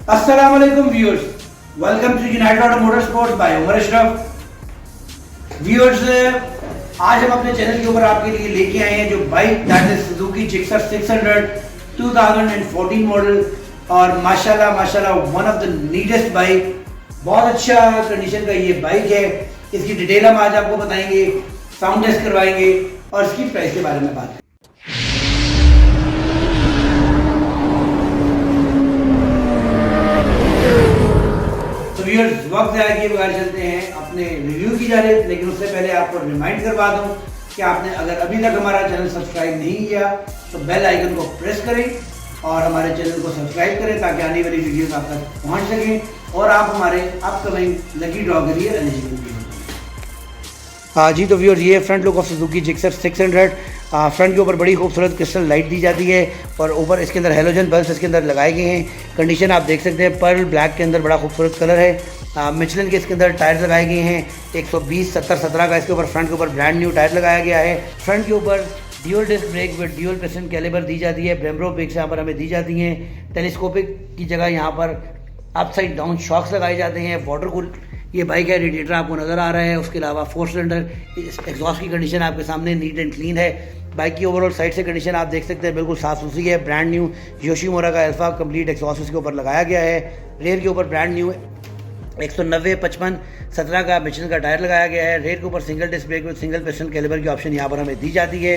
अस्सलाम वालेकुम viewers, welcome to united auto motorsports by Umar Ashraf. Viewers, आज हम अपने चैनल के ऊपर आपके लिए लेके आए हैं जो bike that is Suzuki Gixxer 600 2014 model. और माशाल्लाह वन ऑफ द नीटेस्ट बाइक, बहुत अच्छा कंडीशन का ये बाइक है। इसकी डिटेल हम आज आपको बताएंगे, साउंड टेस्ट करवाएंगे और इसकी प्राइस के बारे में बात करेंगे। व्यूअर्स, वक्त ज़ाया किए बगैर चलते हैं अपने रिव्यू की जानिब। लेकिन उससे पहले आपको रिमाइंड करवा दूं कि आपने अगर अभी तक हमारा चैनल सब्सक्राइब नहीं किया तो बेल आइकन को प्रेस करें और हमारे चैनल को सब्सक्राइब करें ताकि आने वाली वीडियोस आप तक पहुंच सकें और आप हमारे अपकमिंग लकी ड्रॉ के लिए एलिजिबल भी हों। जी तो व्यूअर्स, ये front look of Suzuki Gixxer 600। Front के ऊपर बड़ी खूबसूरत क्रिस्टल लाइट दी जाती है और ऊपर इसके अंदर हेलोजन बल्ब्स इसके अंदर लगाए गए हैं। कंडीशन आप देख सकते हैं, पर्ल ब्लैक के अंदर बड़ा खूबसूरत कलर है। मिचलिन के इसके अंदर टायर्स लगाए गए हैं 120/70/17 का। इसके ऊपर फ्रंट के ऊपर ब्रांड न्यू टायर लगाया गया है। फ्रंट के ऊपर dual disc brake with dual piston caliper दी जाती है। ब्रेमरो ब्रेक्स यहाँ पर हमें दी जाती हैं। टेलीस्कोपिक की जगह यहाँ पर अपसाइड डाउन शॉक्स लगाए जाते हैं। वाटर कूल ये बाइक है, रेडिएटर आपको नज़र आ रहा है। उसके अलावा 4 सिलेंडर एग्जॉस्ट की कंडीशन आपके सामने नीट एंड क्लीन है। बाइक की ओवरऑल साइड से कंडीशन आप देख सकते हैं, बिल्कुल साफ सुथरी है। ब्रांड न्यू योशीमुरा का अल्फा कंप्लीट एग्जॉस्ट इसके ऊपर लगाया गया है। रेयर के ऊपर ब्रांड न्यू 190/55/17 का मिचलिन का टायर लगाया गया है। रेयर के ऊपर single disc brake with single piston calliper की ऑप्शन यहाँ पर हमें दी जाती है।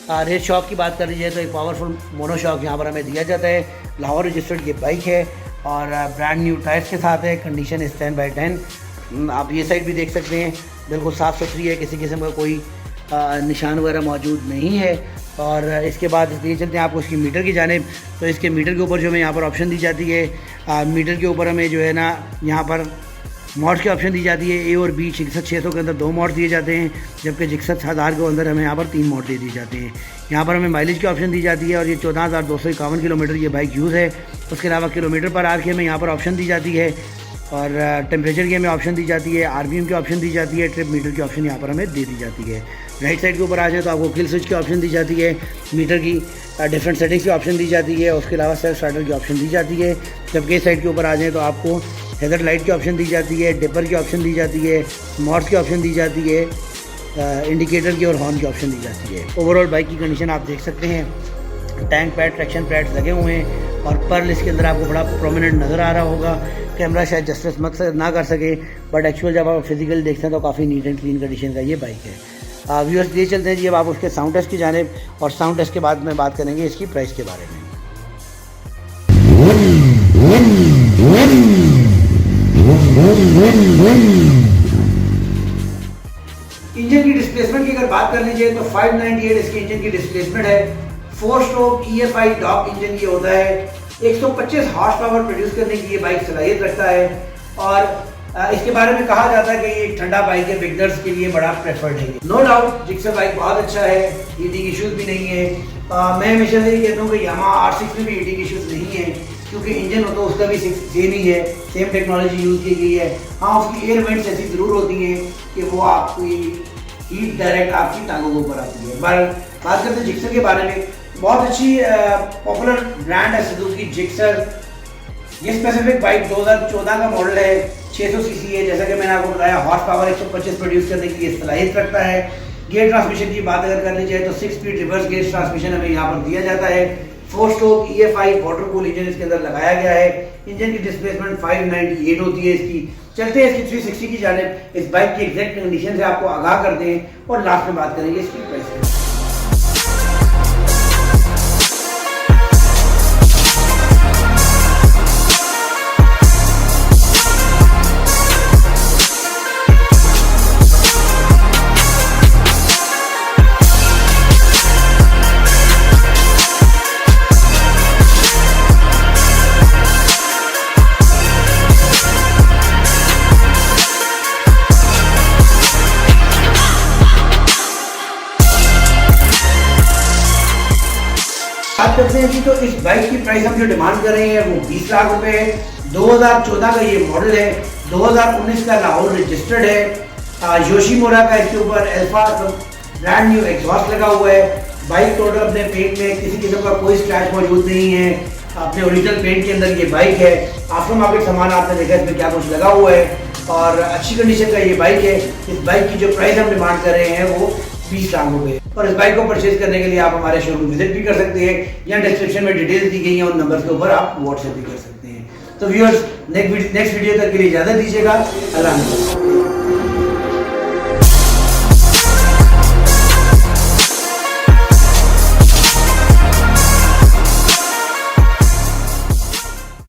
रेयर शॉक की बात कर लीजिए तो एक पावरफुल मोनो शॉक यहाँ पर हमें दिया जाता है। लाहौर रजिस्टर्ड ये बाइक है और ब्रांड न्यू टायर्स के साथ है। कंडीशन इस 10/10। आप ये साइड भी देख सकते हैं, बिल्कुल साफ़ सुथरी है, किसी किस्म का कोई निशान वगैरह मौजूद नहीं है। और इसके बाद ये चलते हैं आपको इसकी मीटर की जानिब। तो इसके मीटर के ऊपर जो हमें यहाँ पर ऑप्शन दी जाती है, मीटर के ऊपर हमें जो है ना यहाँ पर मॉड्स की ऑप्शन दी जाती है। ए और बी जिक्सर 600 के अंदर 2 मॉड्स दिए जाते हैं, जबकि जिक्सर 1000 के अंदर हमें यहाँ पर 3 मॉड दे दिए जाते हैं। यहाँ पर हमें माइलेज की ऑप्शन दी जाती है और ये 14,251 किलोमीटर ये बाइक यूज़ है। उसके अलावा किलोमीटर पर आर की हमें यहाँ पर ऑप्शन दी जाती है और टेम्परेचर की हमें ऑप्शन दी जाती है। आरपीएम की ऑप्शन दी जाती है। ट्रिप मीटर की ऑप्शन यहाँ पर हमें दे दी जाती है। राइट साइड के ऊपर आ जाए तो आपको किल स्विच की ऑप्शन दी जाती है। मीटर की डिफरेंट सेटिंग्स की ऑप्शन दी जाती है। उसके अलावा सेल्फ स्टार्टर की ऑप्शन दी जाती है। जबकि इस साइड के ऊपर आ जाए तो आपको हेडर लाइट की ऑप्शन दी जाती है, डिपर की ऑप्शन दी जाती है, मॉड्स की ऑप्शन दी जाती है, इंडिकेटर की और हॉर्न की ऑप्शन दी जाती है। ओवरऑल बाइक की कंडीशन आप देख सकते हैं, टैंक पैड ट्रैक्शन पैड्स लगे हुए हैं और पर्ल इसके अंदर आपको बड़ा प्रोमिनेंट नज़र आ रहा होगा। कैमरा शायद जस्टिस मत ना कर सके, बट एक्चुअल जब आप फिजिकल देखते हैं तो काफ़ी नीट एंड क्लीन कंडीशन का ये बाइक है। व्यूअर्स, ये चलते हैं जी अब आप उसके साउंड टेस्ट की जानिब और साउंड टेस्ट के बाद में बात करेंगे इसकी प्राइस के बारे में। इंजन की डिस्प्लेसमेंट की अगर बात कर लीजिए तो 598 इसकी इंजन की डिस्प्लेसमेंट है। 4 स्ट्रोक EFI डॉक इंजन ये होता है। 125 हॉर्स पावर प्रोड्यूस करने की ये बाइक सलाहियत रखता है और इसके बारे में कहा जाता है कि ये ठंडा बाइक है, बिगनर्स के लिए बड़ा प्रेफर्ड है। नो डाउट जिक्सर बाइक बहुत अच्छा है, हीटिंग इश्यूज भी नहीं है। मैं हमेशा से ये कहता हूँ कि यामाहा R6 में भी हीटिंग इश्यूज नहीं है, क्योंकि इंजन हो तो उसका भी सेम ही है, सेम टेक्नोलॉजी यूज़ की गई है। हाँ, उसकी एयर वेंट्स ऐसी ज़रूर होती हैं कि वो आपकी हीट डायरेक्ट आपकी टांगों के ऊपर आती है। पर बात करते हैं जिक्सर के बारे में, बहुत अच्छी पॉपुलर ब्रांड है सुजुकी जिक्सर। ये स्पेसिफिक बाइक 2014 का मॉडल है, 600 सीसी है। जैसा कि मैंने आपको बताया, हॉर्स पावर 125 प्रोड्यूस करने की ये सलाहियत रखता है। गियर ट्रांसमिशन की बात अगर कर ली जाए तो 6 स्पीड रिवर्स गियर ट्रांसमिशन हमें यहाँ पर दिया जाता है। 4 stroke EFI water cool engine इसके अंदर लगाया गया है। इंजन की डिस्प्लेसमेंट 598 होती है इसकी। चलते हैं इसकी 360 की जानिब, इस बाइक की एग्जैक्ट कंडीशन से आपको आगाह करते हैं और लास्ट में बात करेंगे इसकी प्राइस। बात करते हैं जी, तो इस बाइक की प्राइस हम जो डिमांड कर रहे हैं वो 20 लाख रुपए है। 2014 का ये मॉडल है, 2019 का लाहौर रजिस्टर्ड है। योशीमुरा का इसके ऊपर अल्फा ब्रांड न्यू एग्जॉस्ट लगा हुआ है। बाइक टोटल अपने पेंट में किसी किस्म का कोई स्क्रैच मौजूद नहीं है। अपने ओरिजिनल पेंट के अंदर ये बाइक है। आफ्टर मार्केट सामान आपने देखा इसमें क्या कुछ लगा हुआ है और अच्छी कंडीशन का ये बाइक है। इस बाइक की जो प्राइस हम डिमांड कर रहे हैं वो 20 लाख रुपए। और इस बाइक को परचेज करने के लिए आप हमारे शोरूम विजिट भी कर सकते हैं या डिस्क्रिप्शन में डिटेल्स दी गई हैं, उन नंबर के ऊपर आप व्हाट्सएप भी कर सकते हैं। तो व्यूअर्स नेक्स्ट वीडियो तक के लिए इजाजत दीजिएगा। अल्लाह हाफ़िज़।